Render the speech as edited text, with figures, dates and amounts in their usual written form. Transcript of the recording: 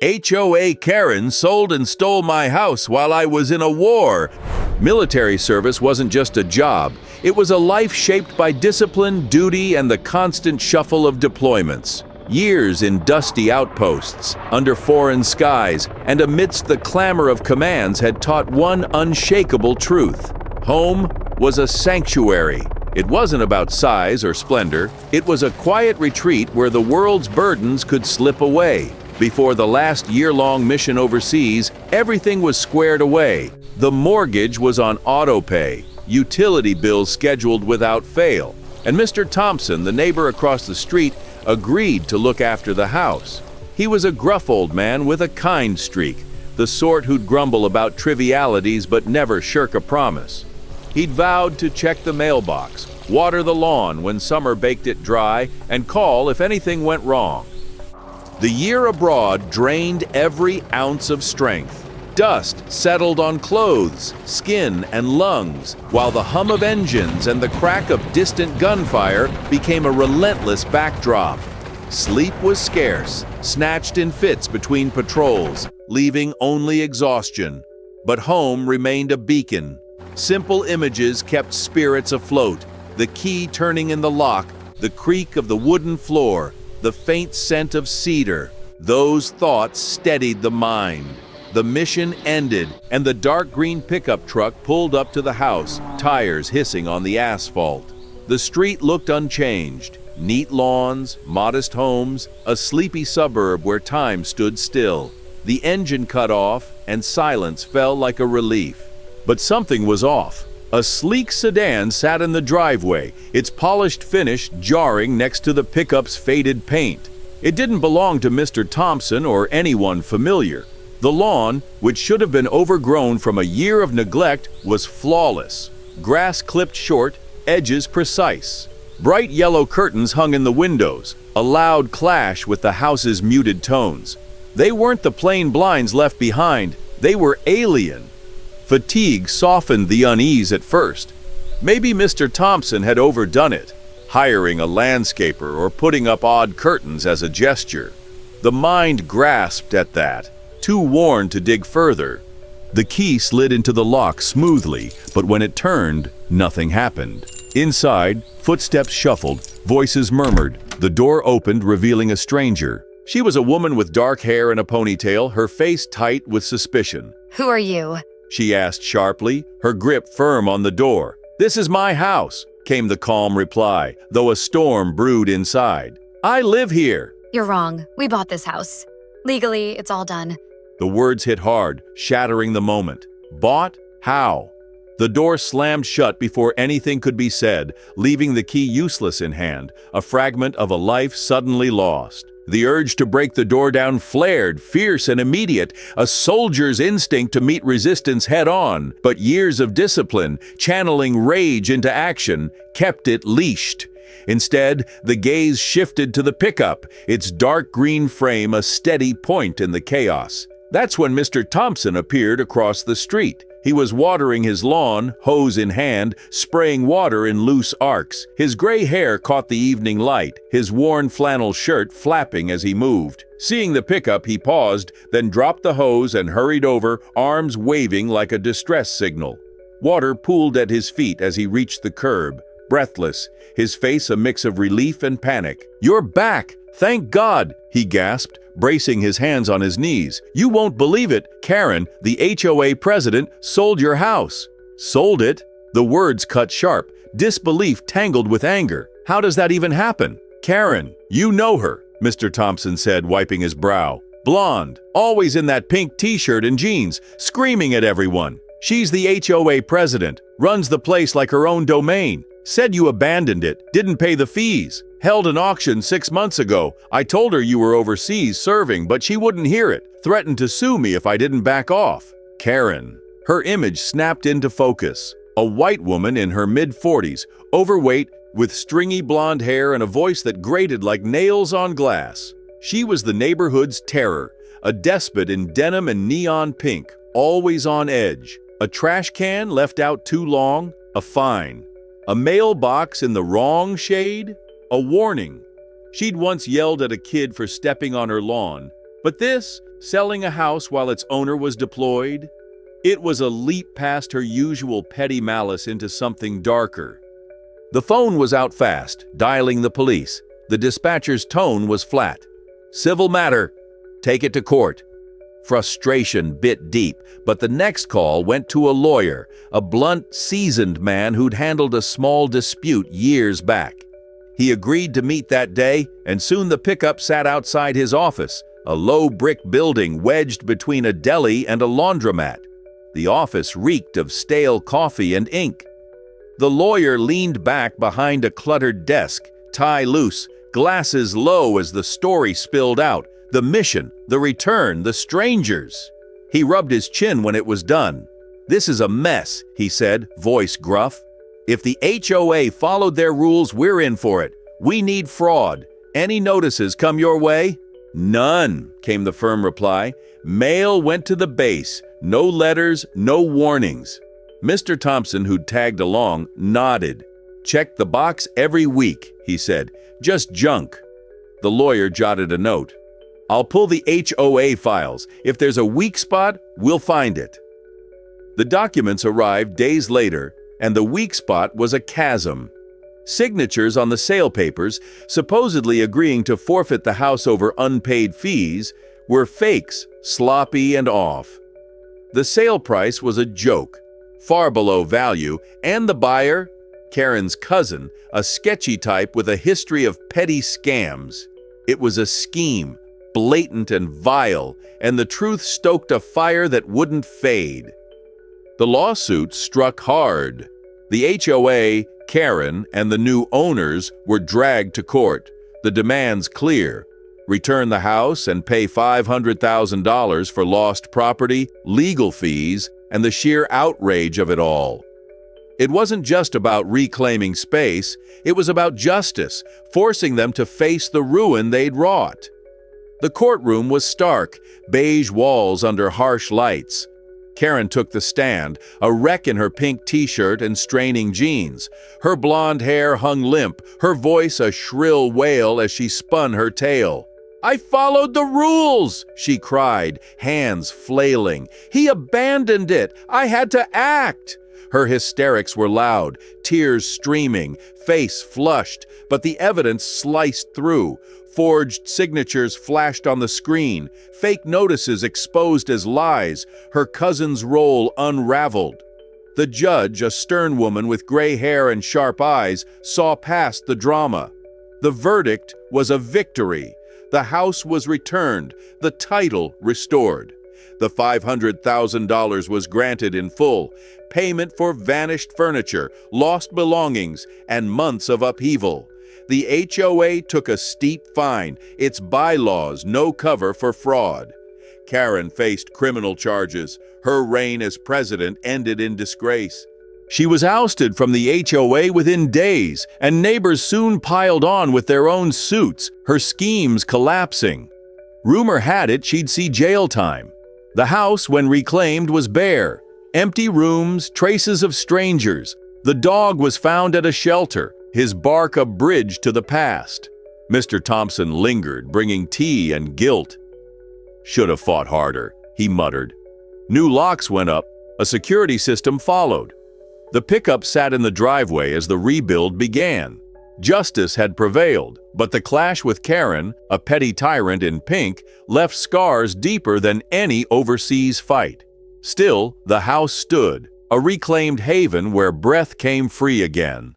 HOA Karen sold and stole my house while I was in a war. Military service wasn't just a job. It was a life shaped by discipline, duty, and the constant shuffle of deployments. Years in dusty outposts, under foreign skies, and amidst the clamor of commands had taught one unshakable truth. Home was a sanctuary. It wasn't about size or splendor. It was a quiet retreat where the world's burdens could slip away. Before the last year-long mission overseas, everything was squared away. The mortgage was on autopay, utility bills scheduled without fail, and Mr. Thompson, the neighbor across the street, agreed to look after the house. He was a gruff old man with a kind streak, the sort who'd grumble about trivialities but never shirk a promise. He'd vowed to check the mailbox, water the lawn when summer baked it dry, and call if anything went wrong. The year abroad drained every ounce of strength. Dust settled on clothes, skin, and lungs, while the hum of engines and the crack of distant gunfire became a relentless backdrop. Sleep was scarce, snatched in fits between patrols, leaving only exhaustion. But home remained a beacon. Simple images kept spirits afloat, the key turning in the lock, the creak of the wooden floor, the faint scent of cedar. Those thoughts steadied the mind. The mission ended, and the dark green pickup truck pulled up to the house, tires hissing on the asphalt. The street looked unchanged. Neat lawns, modest homes, a sleepy suburb where time stood still. The engine cut off, and silence fell like a relief. But something was off. A sleek sedan sat in the driveway, its polished finish jarring next to the pickup's faded paint. It didn't belong to Mr. Thompson or anyone familiar. The lawn, which should have been overgrown from a year of neglect, was flawless. Grass clipped short, edges precise. Bright yellow curtains hung in the windows, a loud clash with the house's muted tones. They weren't the plain blinds left behind, they were alien. Fatigue softened the unease at first. Maybe Mr. Thompson had overdone it, hiring a landscaper or putting up odd curtains as a gesture. The mind grasped at that, too worn to dig further. The key slid into the lock smoothly, but when it turned, nothing happened. Inside, footsteps shuffled, voices murmured. The door opened, revealing a stranger. She was a woman with dark hair and a ponytail, her face tight with suspicion. Who are you? She asked sharply, her grip firm on the door. "This is my house," came the calm reply, though a storm brewed inside. "I live here." You're wrong. We bought this house. Legally, it's all done. The words hit hard, shattering the moment. Bought? How? The door slammed shut before anything could be said, leaving the key useless in hand, a fragment of a life suddenly lost. The urge to break the door down flared, fierce and immediate, a soldier's instinct to meet resistance head-on. But years of discipline, channeling rage into action, kept it leashed. Instead, the gaze shifted to the pickup, its dark green frame a steady point in the chaos. That's when Mr. Thompson appeared across the street. He was watering his lawn, hose in hand, spraying water in loose arcs. His gray hair caught the evening light, his worn flannel shirt flapping as he moved. Seeing the pickup, he paused, then dropped the hose and hurried over, arms waving like a distress signal. Water pooled at his feet as he reached the curb, breathless, his face a mix of relief and panic. "You're back! Thank God!" he gasped, bracing his hands on his knees. "You won't believe it, Karen, the HOA president, sold your house." "Sold it?" The words cut sharp, disbelief tangled with anger. "How does that even happen?" "Karen, you know her," Mr. Thompson said, wiping his brow. "Blonde, always in that pink t-shirt and jeans, screaming at everyone. She's the HOA president, runs the place like her own domain. Said you abandoned it, didn't pay the fees. Held an auction 6 months ago. I told her you were overseas serving, but she wouldn't hear it. Threatened to sue me if I didn't back off." Karen. Her image snapped into focus. A white woman in her mid-40s, overweight, with stringy blonde hair and a voice that grated like nails on glass. She was the neighborhood's terror, a despot in denim and neon pink, always on edge. A trash can left out too long, a fine. A mailbox in the wrong shade, a warning. She'd once yelled at a kid for stepping on her lawn, but this, Selling a house while its owner was deployed? It was a leap past her usual petty malice into something darker. The phone was out fast, dialing the police. The dispatcher's tone was flat. "Civil matter. Take it to court." Frustration bit deep, but the next call went to a lawyer, a blunt, seasoned man who'd handled a small dispute years back. He agreed to meet that day, and soon the pickup sat outside his office, a low brick building wedged between a deli and a laundromat. The office reeked of stale coffee and ink. The lawyer leaned back behind a cluttered desk, tie loose, glasses low as the story spilled out. The mission, the return, the strangers. He rubbed his chin when it was done. "This is a mess," he said, voice gruff. "If the HOA followed their rules, we're in for it. We need fraud. Any notices come your way?" "None," came the firm reply. "Mail went to the base. No letters, no warnings." Mr. Thompson, who'd tagged along, nodded. "Check the box every week," he said. "Just junk." The lawyer jotted a note. "I'll pull the HOA files. If there's a weak spot, we'll find it." The documents arrived days later, and the weak spot was a chasm. Signatures on the sale papers, supposedly agreeing to forfeit the house over unpaid fees, were fakes, sloppy and off. The sale price was a joke, far below value, and the buyer, Karen's cousin, a sketchy type with a history of petty scams. It was a scheme, blatant and vile, and the truth stoked a fire that wouldn't fade. The lawsuit struck hard. The HOA, Karen, and the new owners were dragged to court. The demands clear: return the house and pay $500,000 for lost property, legal fees, and the sheer outrage of it all. It wasn't just about reclaiming space, it was about justice, forcing them to face the ruin they'd wrought. The courtroom was stark, beige walls under harsh lights. Karen took the stand, a wreck in her pink t-shirt and straining jeans. Her blonde hair hung limp, her voice a shrill wail as she spun her tale. "I followed the rules!" she cried, hands flailing. "He abandoned it! I had to act!" Her hysterics were loud, tears streaming, face flushed, but the evidence sliced through. Forged signatures flashed on the screen, fake notices exposed as lies, her cousin's role unraveled. The judge, a stern woman with gray hair and sharp eyes, saw past the drama. The verdict was a victory. The house was returned, the title restored. The $500,000 was granted in full, payment for vanished furniture, lost belongings, and months of upheaval. The HOA took a steep fine, its bylaws no cover for fraud. Karen faced criminal charges. Her reign as president ended in disgrace. She was ousted from the HOA within days, and neighbors soon piled on with their own suits, her schemes collapsing. Rumor had it she'd see jail time. The house, when reclaimed, was bare. Empty rooms, traces of strangers. The dog was found at a shelter, his bark a bridge to the past. Mr. Thompson lingered, bringing tea and guilt. "Should have fought harder," he muttered. New locks went up. A security system followed. The pickup sat in the driveway as the rebuild began. Justice had prevailed, but the clash with Karen, a petty tyrant in pink, left scars deeper than any overseas fight. Still, the house stood, a reclaimed haven where breath came free again.